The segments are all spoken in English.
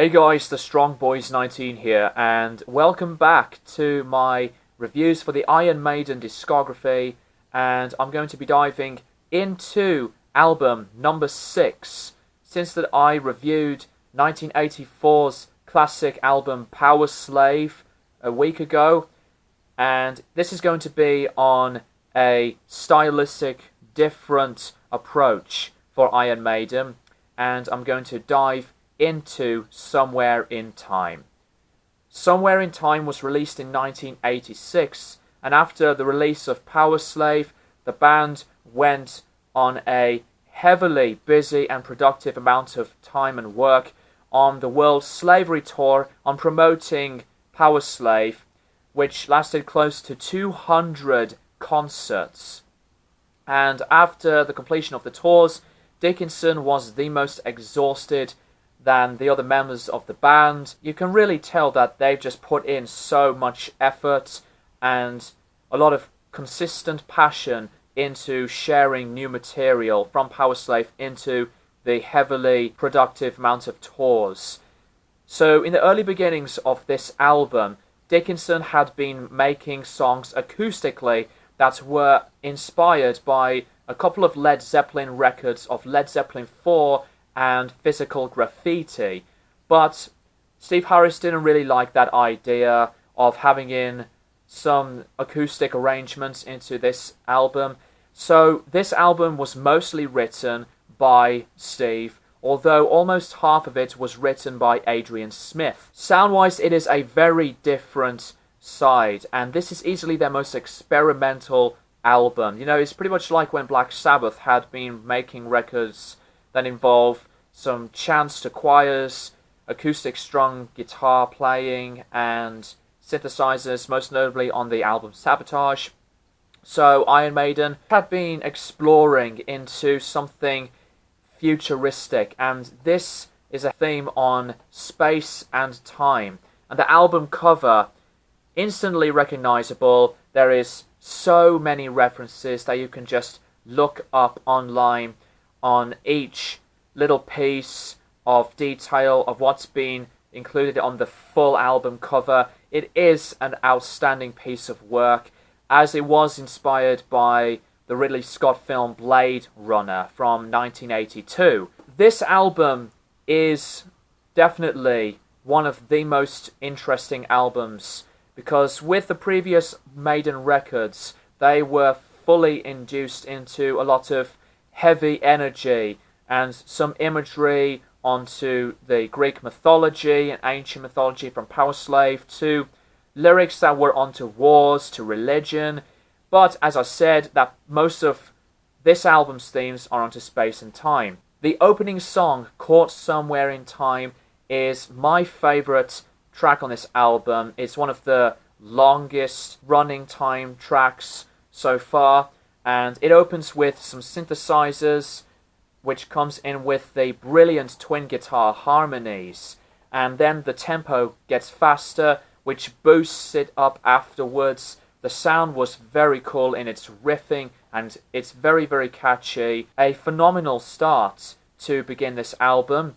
Hey guys, the Strong Boys 19 here, and welcome back to my reviews for the Iron Maiden discography, and I'm going to be diving into album number 6, since that I reviewed 1984's classic album Power Slave a week ago, and this is going to be on a stylistic different approach for Iron Maiden, and I'm going to dive into Somewhere in Time. Somewhere in Time was released in 1986, and after the release of Power Slave, the band went on a heavily busy and productive amount of time and work on the World Slavery Tour on promoting Power Slave, which lasted close to 200 concerts. And after the completion of the tours, Dickinson was the most exhausted than the other members of the band. You can really tell that they've just put in so much effort and a lot of consistent passion into sharing new material from Power Slave into the heavily productive amount of tours. So in the early beginnings of this album, Dickinson had been making songs acoustically that were inspired by a couple of Led Zeppelin records of Led Zeppelin 4 and Physical Graffiti, but Steve Harris didn't really like that idea of having in some acoustic arrangements into this album, so this album was mostly written by Steve, although almost half of it was written by Adrian Smith. Sound-wise, it is a very different side, and this is easily their most experimental album. You know, it's pretty much like when Black Sabbath had been making records that involve some chants to choirs, acoustic strung guitar playing, and synthesizers, most notably on the album Sabotage. So Iron Maiden had been exploring into something futuristic, and this is a theme on space and time. And the album cover, instantly recognizable. There is so many references that you can just look up online on each little piece of detail of what's been included on the full album cover. It is an outstanding piece of work, as it was inspired by the Ridley Scott film Blade Runner from 1982. This album is definitely one of the most interesting albums, because with the previous Maiden records, they were fully induced into a lot of heavy energy and some imagery onto the Greek mythology and ancient mythology from Power Slave, to lyrics that were onto wars, to religion. But as I said, that most of this album's themes are onto space and time. The opening song, Caught Somewhere in Time, is my favorite track on this album. It's one of the longest running time tracks so far, and it opens with some synthesizers, which comes in with the brilliant twin guitar harmonies, and then the tempo gets faster, which boosts it up afterwards. The sound was very cool in its riffing, and it's very, very catchy. A phenomenal start to begin this album.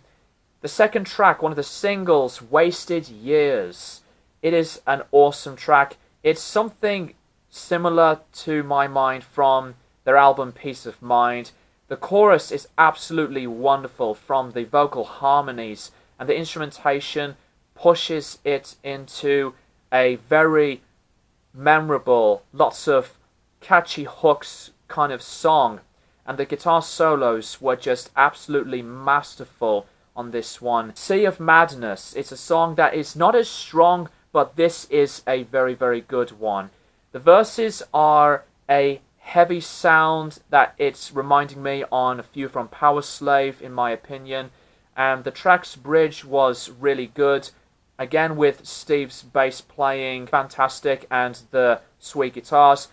The second track, one of the singles, Wasted Years. It is an awesome track. It's something similar to my mind from their album Peace of Mind. The chorus is absolutely wonderful from the vocal harmonies, and the instrumentation pushes it into a very memorable, lots of catchy hooks kind of song, and the guitar solos were just absolutely masterful on this one. Sea of Madness, it's a song that is not as strong, but this is a very, very good one. The verses are a heavy sound that it's reminding me on a few from Power Slave, in my opinion, and the track's bridge was really good, again with Steve's bass playing fantastic and the sweet guitars.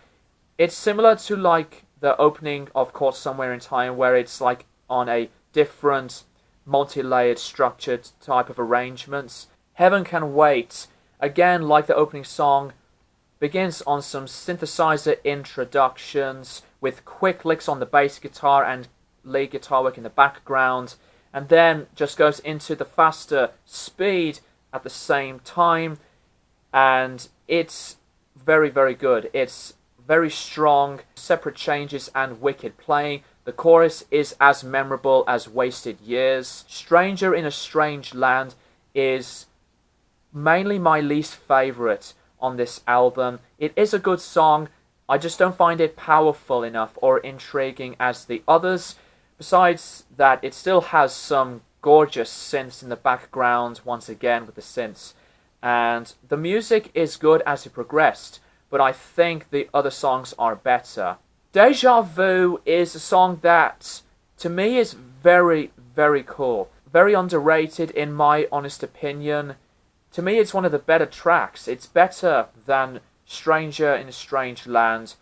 It's similar to like the opening of Caught Somewhere in Time, where it's like on a different multi-layered structured type of arrangements. Heaven Can Wait, again like the opening song, begins on some synthesizer introductions with quick licks on the bass guitar and lead guitar work in the background, and then just goes into the faster speed at the same time, and it's very, very good. It's very strong, separate changes and wicked playing. The chorus is as memorable as Wasted Years. Stranger in a Strange Land is mainly my least favourite on this album. It is a good song, I just don't find it powerful enough or intriguing as the others. Besides that, it still has some gorgeous synths in the background, once again with the synths. And the music is good as it progressed, but I think the other songs are better. Deja Vu is a song that, to me, is very, very cool. Very underrated in my honest opinion. To me, it's one of the better tracks. It's better than Stranger in a Strange Land.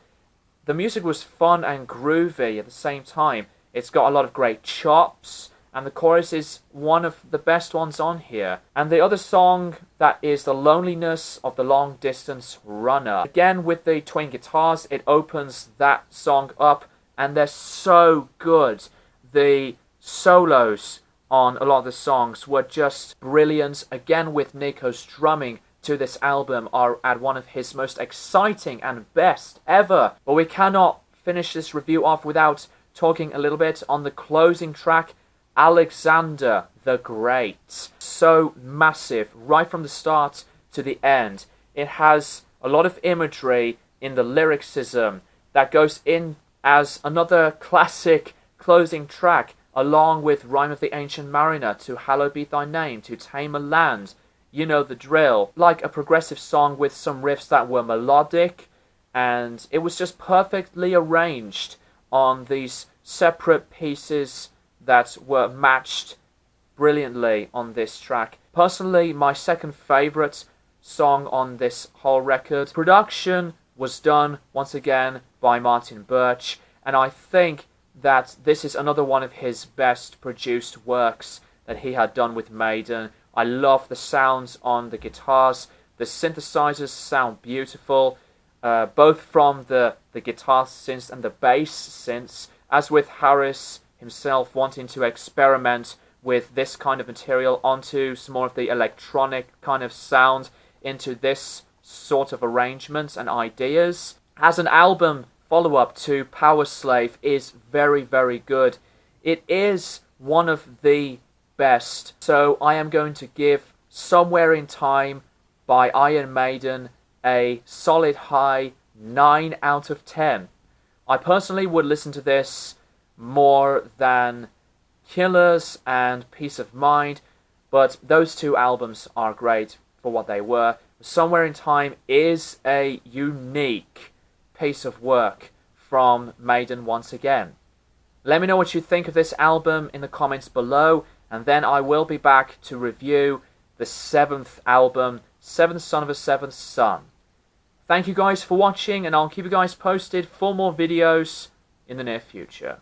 The music was fun and groovy at the same time. It's got a lot of great chops, and the chorus is one of the best ones on here. And the other song, that is The Loneliness of the Long Distance Runner. Again, with the twin guitars, it opens that song up, and they're so good. The solos on a lot of the songs were just brilliant. Again, with Nico's drumming to this album are at one of his most exciting and best ever. But we cannot finish this review off without talking a little bit on the closing track, Alexander the Great. So massive, right from the start to the end. It has a lot of imagery in the lyricism that goes in as another classic closing track, along with Rime of the Ancient Mariner, To Hallowed Be Thy Name, To Tame a Land. You know the drill. Like a progressive song with some riffs that were melodic, and it was just perfectly arranged on these separate pieces that were matched brilliantly on this track. Personally, my second favourite song on this whole record. Production was done once again by Martin Birch, and I think that this is another one of his best produced works that he had done with Maiden. I love the sounds on the guitars. The synthesizers sound beautiful, both from the guitar synths and the bass synths, as with Harris himself wanting to experiment with this kind of material onto some more of the electronic kind of sound into this sort of arrangements and ideas. As an album follow-up to Power Slave is very, very good. It is one of the best. So I am going to give Somewhere in Time by Iron Maiden a solid high 9 out of 10. I personally would listen to this more than Killers and Peace of Mind, but those two albums are great for what they were. Somewhere in Time is a unique piece of work from Maiden once again. Let me know what you think of this album in the comments below, and then I will be back to review the 7th album, Seventh Son of a Seventh Son. Thank you guys for watching, and I'll keep you guys posted for more videos in the near future.